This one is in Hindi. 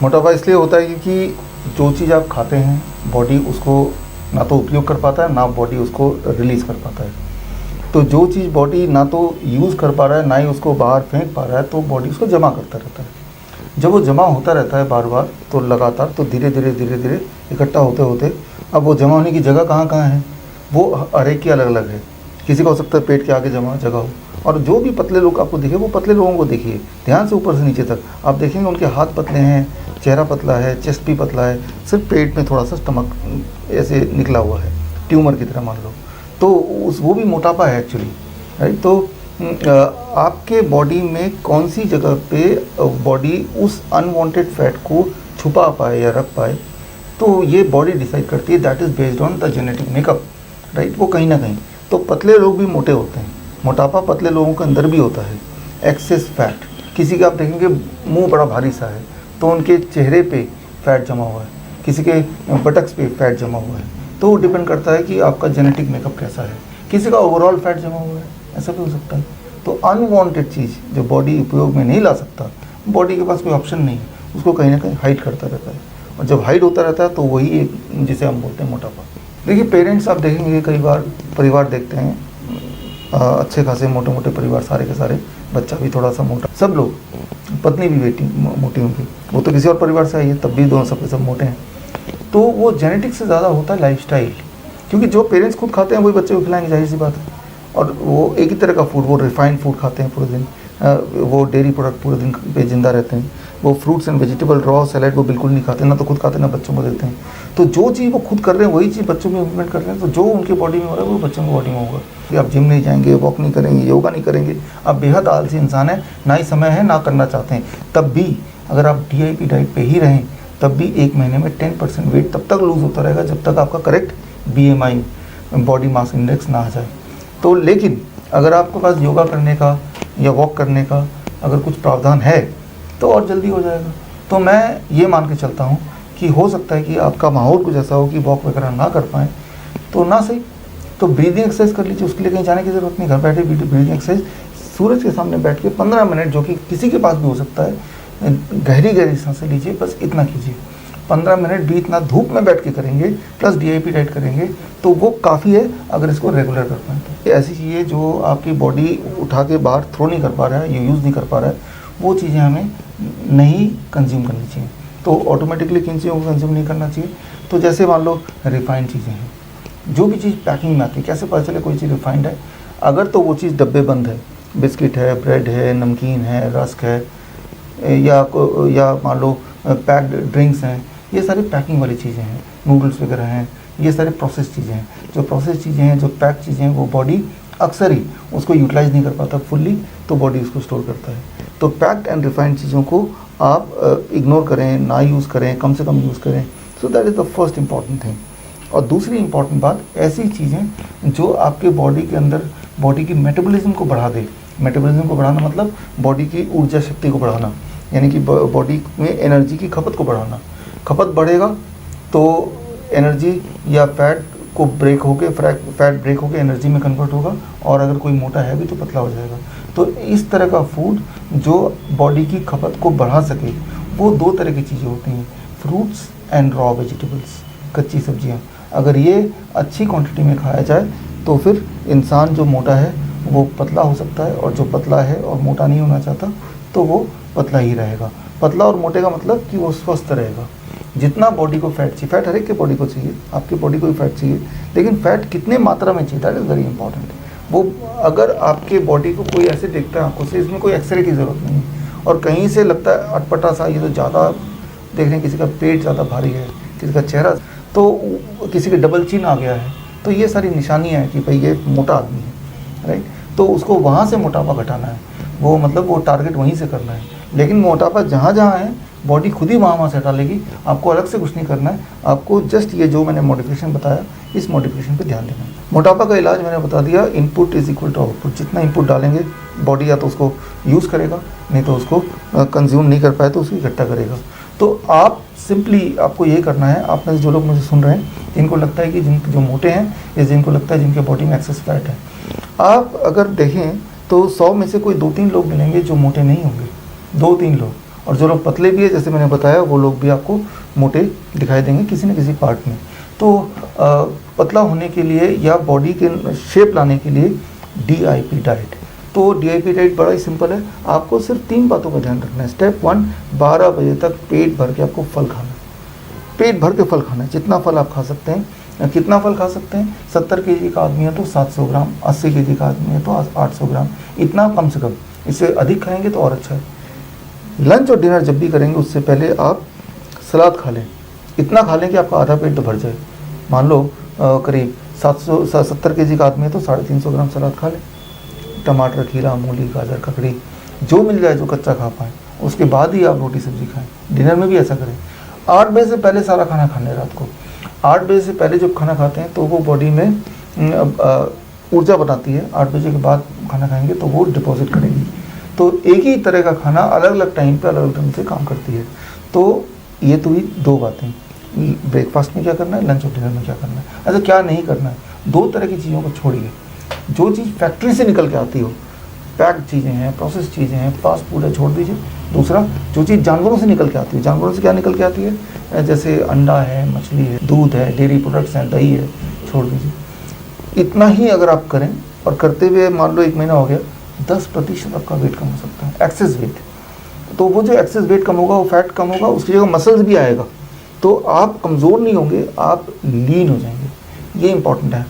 मोटापा इसलिए होता है क्योंकि जो चीज़ आप खाते हैं बॉडी उसको ना तो उपयोग कर पाता है, ना बॉडी उसको रिलीज़ कर पाता है। तो जो चीज़ बॉडी ना तो यूज़ कर पा रहा है, ना ही उसको बाहर फेंक पा रहा है, तो बॉडी उसको जमा करता रहता है। जब वो जमा होता रहता है बार बार, तो लगातार, तो धीरे धीरे इकट्ठा होते होते अब वो जमा होने की जगह कहाँ कहाँ है, वो हर एक की अलग अलग है। किसी का हो सकता है पेट के आगे जमा जगह हो, और जो भी पतले लोग आपको दिखे, वो पतले लोगों को देखिए ध्यान से ऊपर से नीचे तक, आप देखेंगे उनके हाथ पतले हैं, चेहरा पतला है, चेस्ट भी पतला है, सिर्फ पेट में थोड़ा सा स्टमक ऐसे निकला हुआ है, ट्यूमर की तरह मान लो, तो वो भी मोटापा है एक्चुअली, राइट। तो आपके बॉडी में कौन सी जगह पे बॉडी उस अनवांटेड फैट को छुपा पाए या रख पाए, तो ये बॉडी डिसाइड करती है। That is based on the genetic makeup, right. वो कहीं ना कहीं, तो पतले लोग भी मोटे होते हैं, मोटापा पतले लोगों के अंदर भी होता है। एक्सेस फैट, किसी का आप देखेंगे मुंह बड़ा भारी सा है तो उनके चेहरे पे फैट जमा हुआ है, किसी के बटक्स पे फैट जमा हुआ है, तो वो डिपेंड करता है कि आपका जेनेटिक मेकअप कैसा है। किसी का ओवरऑल फैट जमा हुआ है, ऐसा भी हो सकता है। तो अनवांटेड चीज़ जो बॉडी उपयोग में नहीं ला सकता, बॉडी के पास कोई ऑप्शन नहीं है, उसको कहीं ना कहीं हाइड करता रहता है, और जब हाइड होता रहता है तो वही एक जिसे हम बोलते हैं मोटापा। देखिए पेरेंट्स आप देखेंगे कई बार परिवार देखते हैं, अच्छे खासे मोटे मोटे परिवार, सारे के सारे, बच्चा भी थोड़ा सा मोटा, सब लोग, पत्नी भी बेटी मोटी होंगी, वो तो किसी और परिवार से आई है तब भी दोनों सब के सब मोटे हैं। तो वो जेनेटिक से ज़्यादा होता है लाइफस्टाइल, क्योंकि जो पेरेंट्स खुद खाते हैं वही बच्चे को खिलाएंगे, जाहिर सी बात है। और वो एक ही तरह का फूड, वो रिफाइंड फूड खाते हैं पूरे दिन, वो डेयरी प्रोडक्ट पूरे दिन पे जिंदा रहते हैं, वो fruits and vegetable raw salad वो बिल्कुल नहीं खाते, ना तो खुद खाते ना बच्चों को देते हैं। तो जो चीज़ वो खुद कर रहे हैं वही चीज़ बच्चों में इम्प्लीमेंट कर रहे हैं, तो जो उनके बॉडी में हो रहा है वो बच्चों की बॉडी में होगा। कि आप जिम नहीं जाएंगे, वॉक नहीं करेंगे, योगा नहीं करेंगे, आप बेहद आलसी इंसान है, ना ही समय है ना करना चाहते हैं, तब भी अगर आप DIP डाइट पे ही रहें, तब भी 1 महीने में 10% वेट तब तक लूज़ होता रहेगा जब तक आपका correct BMI body mass index ना आ जाए। तो लेकिन अगर आपके पास योगा करने का या वॉक करने का अगर कुछ प्रावधान है तो और जल्दी हो जाएगा। तो मैं ये मान के चलता हूँ कि हो सकता है कि आपका माहौल कुछ ऐसा हो कि वॉक वगैरह ना कर पाएँ, तो ना सही तो ब्रीदिंग एक्सरसाइज कर लीजिए, उसके लिए कहीं जाने की ज़रूरत नहीं, घर बैठे ब्रीदिंग एक्सरसाइज, सूरज के सामने बैठ के 15 मिनट, जो कि किसी के पास भी हो सकता है, गहरी गहरी सांसें लीजिए, बस इतना कीजिए। 15 मिनट भी इतना धूप में बैठ के करेंगे, प्लस DIP डाइट करेंगे, तो वो काफ़ी है अगर इसको रेगुलर कर पाएँ तो। ऐसी चीज़ें जो आपकी बॉडी उठा के बाहर थ्रो नहीं कर पा रहा है या यूज़ नहीं कर पा रहा है, वो चीज़ें हमें नहीं कंज्यूम करनी चाहिए। तो ऑटोमेटिकली किन चीज़ों को कंज्यूम नहीं करना चाहिए, तो जैसे मान लो रिफाइंड चीज़ें हैं, जो भी चीज़ पैकिंग में आती है, कैसे पता चले कोई चीज़ रिफाइंड है, अगर तो वो चीज़ डब्बे बंद है, बिस्किट है, ब्रेड है, नमकीन है, रस्क है, या मान लो पैक्ड ड्रिंक्स हैं, ये सारी पैकिंग वाली चीज़ें हैं, नूडल्स वगैरह हैं, ये सारी प्रोसेस चीज़ें हैं। जो प्रोसेस चीज़ें हैं, जो पैक चीज़ें हैं, वो बॉडी अक्सर ही उसको यूटिलाइज नहीं कर पाता फुल्ली, तो बॉडी उसको स्टोर करता है। तो पैक्ड एंड रिफाइंड चीज़ों को आप इग्नोर करें, ना यूज़ करें, कम से कम यूज़ करें। So that is the first important thing. और दूसरी इंपॉर्टेंट बात, ऐसी चीज़ें जो आपके बॉडी के अंदर बॉडी की मेटाबॉलिज्म को बढ़ा दे। मेटाबॉलिज्म को बढ़ाना मतलब बॉडी की ऊर्जा शक्ति को बढ़ाना, यानी कि बॉडी में एनर्जी की खपत को बढ़ाना। खपत बढ़ेगा तो एनर्जी या फैट को ब्रेक होके, फैट ब्रेक होके एनर्जी में कन्वर्ट होगा, और अगर कोई मोटा है भी तो पतला हो जाएगा। तो इस तरह का फूड जो बॉडी की खपत को बढ़ा सके, वो 2 तरह की चीज़ें होती हैं, फ्रूट्स एंड रॉ वेजिटेबल्स, कच्ची सब्जियां। अगर ये अच्छी क्वांटिटी में खाया जाए तो फिर इंसान जो मोटा है वो पतला हो सकता है, और जो पतला है और मोटा नहीं होना चाहता तो वो पतला ही रहेगा। पतला और मोटे का मतलब कि वो स्वस्थ रहेगा। जितना बॉडी को फैट चाहिए, फैट हर एक के बॉडी को चाहिए, आपके बॉडी को भी फैट चाहिए, लेकिन फैट कितने मात्रा में चाहिए, दैट इज़ वेरी इंपॉर्टेंट। वो अगर आपके बॉडी को कोई ऐसे देखता है आंखों से, इसमें कोई एक्सरे की ज़रूरत नहीं है, और कहीं से लगता है अटपटा सा, ये तो ज़्यादा देख रहे हैं, किसी का पेट ज़्यादा भारी है, किसी का चेहरा, तो किसी के डबल चिन आ गया है, तो ये सारी निशानियाँ हैं कि भाई ये मोटा आदमी है, राइट। तो उसको वहाँ से मोटापा घटाना है, वो मतलब वो टारगेट वहीं से करना है। लेकिन मोटापा जहाँ जहाँ है बॉडी खुद ही वहाँ से हटा लेगी, आपको अलग से कुछ नहीं करना है, आपको जस्ट ये जो मैंने मॉडिफिकेशन बताया, इस मॉडिफिकेशन पे ध्यान देना है। मोटापा का इलाज मैंने बता दिया, input is equal to output. जितना इनपुट डालेंगे बॉडी या तो उसको यूज़ करेगा, नहीं तो उसको कंज्यूम नहीं कर पाए तो उसको इकट्ठा करेगा। तो आप सिंपली आपको ये करना है, आप में से जो लोग मुझे सुन रहे हैं, जिनको लगता है कि जो मोटे हैं या जिनको लगता है जिनके बॉडी में एक्सेस फैट है, आप अगर देखें तो 100 में से कोई 2-3 लोग मिलेंगे जो मोटे नहीं होंगे, 2-3 लोग, और जो लोग पतले भी है, जैसे मैंने बताया, वो लोग भी आपको मोटे दिखाई देंगे किसी न किसी पार्ट में। तो पतला होने के लिए या बॉडी के शेप लाने के लिए DIP डाइट। तो DIP डाइट बड़ा ही सिंपल है, आपको सिर्फ 3 बातों का ध्यान रखना है। स्टेप 1, 12 बजे तक पेट भर के आपको फल खाना है, पेट भर के फल खाना है। जितना फल आप खा सकते हैं। कितना फल खा सकते हैं? 70 kg का आदमी है तो 700 ग्राम, 80 kg का आदमी है तो 800 ग्राम, इतना कम से कम। इससे अधिक खाएंगे तो और अच्छा है। लंच और डिनर जब भी करेंगे उससे पहले आप सलाद खा लें, इतना खा लें कि आपका आधा पेट तो भर जाए। मान लो करीब 70 kg का आदमी है तो 350 ग्राम सलाद खा लें। टमाटर, खीरा, मूली, गाजर, ककड़ी जो मिल जाए, जो कच्चा खा पाएँ, उसके बाद ही आप रोटी सब्जी खाएं। डिनर में भी ऐसा करें। 8 बजे से पहले सारा खाना खाना है रात को। 8 बजे से पहले जब खाना खाते हैं तो वो बॉडी में ऊर्जा बनाती है। 8 बजे के बाद खाना खाएंगे तो वो डिपॉजिट करेगी। तो एक ही तरह का खाना अलग अलग टाइम पे अलग अलग ढंग से काम करती है। तो ये तो ही 2 बातें, ब्रेकफास्ट में क्या करना है, लंच और डिनर में क्या करना है। ऐसा क्या नहीं करना है, 2 तरह की चीज़ों को छोड़िए। जो चीज़ फैक्ट्री से निकल के आती हो, पैक्ड चीज़ें हैं, प्रोसेस चीज़ें हैं, फास्ट फूड है, छोड़ दीजिए। दूसरा, जो चीज़ जानवरों से निकल के आती है, जानवरों से क्या निकल के आती है, जैसे अंडा है, मछली है, दूध है, डेयरी प्रोडक्ट्स हैं, दही है, छोड़ दीजिए। इतना ही अगर आप करें और करते हुए मान लो 1 महीना हो गया, 10% आपका वेट कम हो सकता है, एक्सेस वेट। तो वो जो एक्सेस वेट कम होगा, वो फैट कम होगा, उसकी जगह मसल्स भी आएगा। तो आप कमज़ोर नहीं होंगे, आप लीन हो जाएंगे। ये इंपॉर्टेंट है।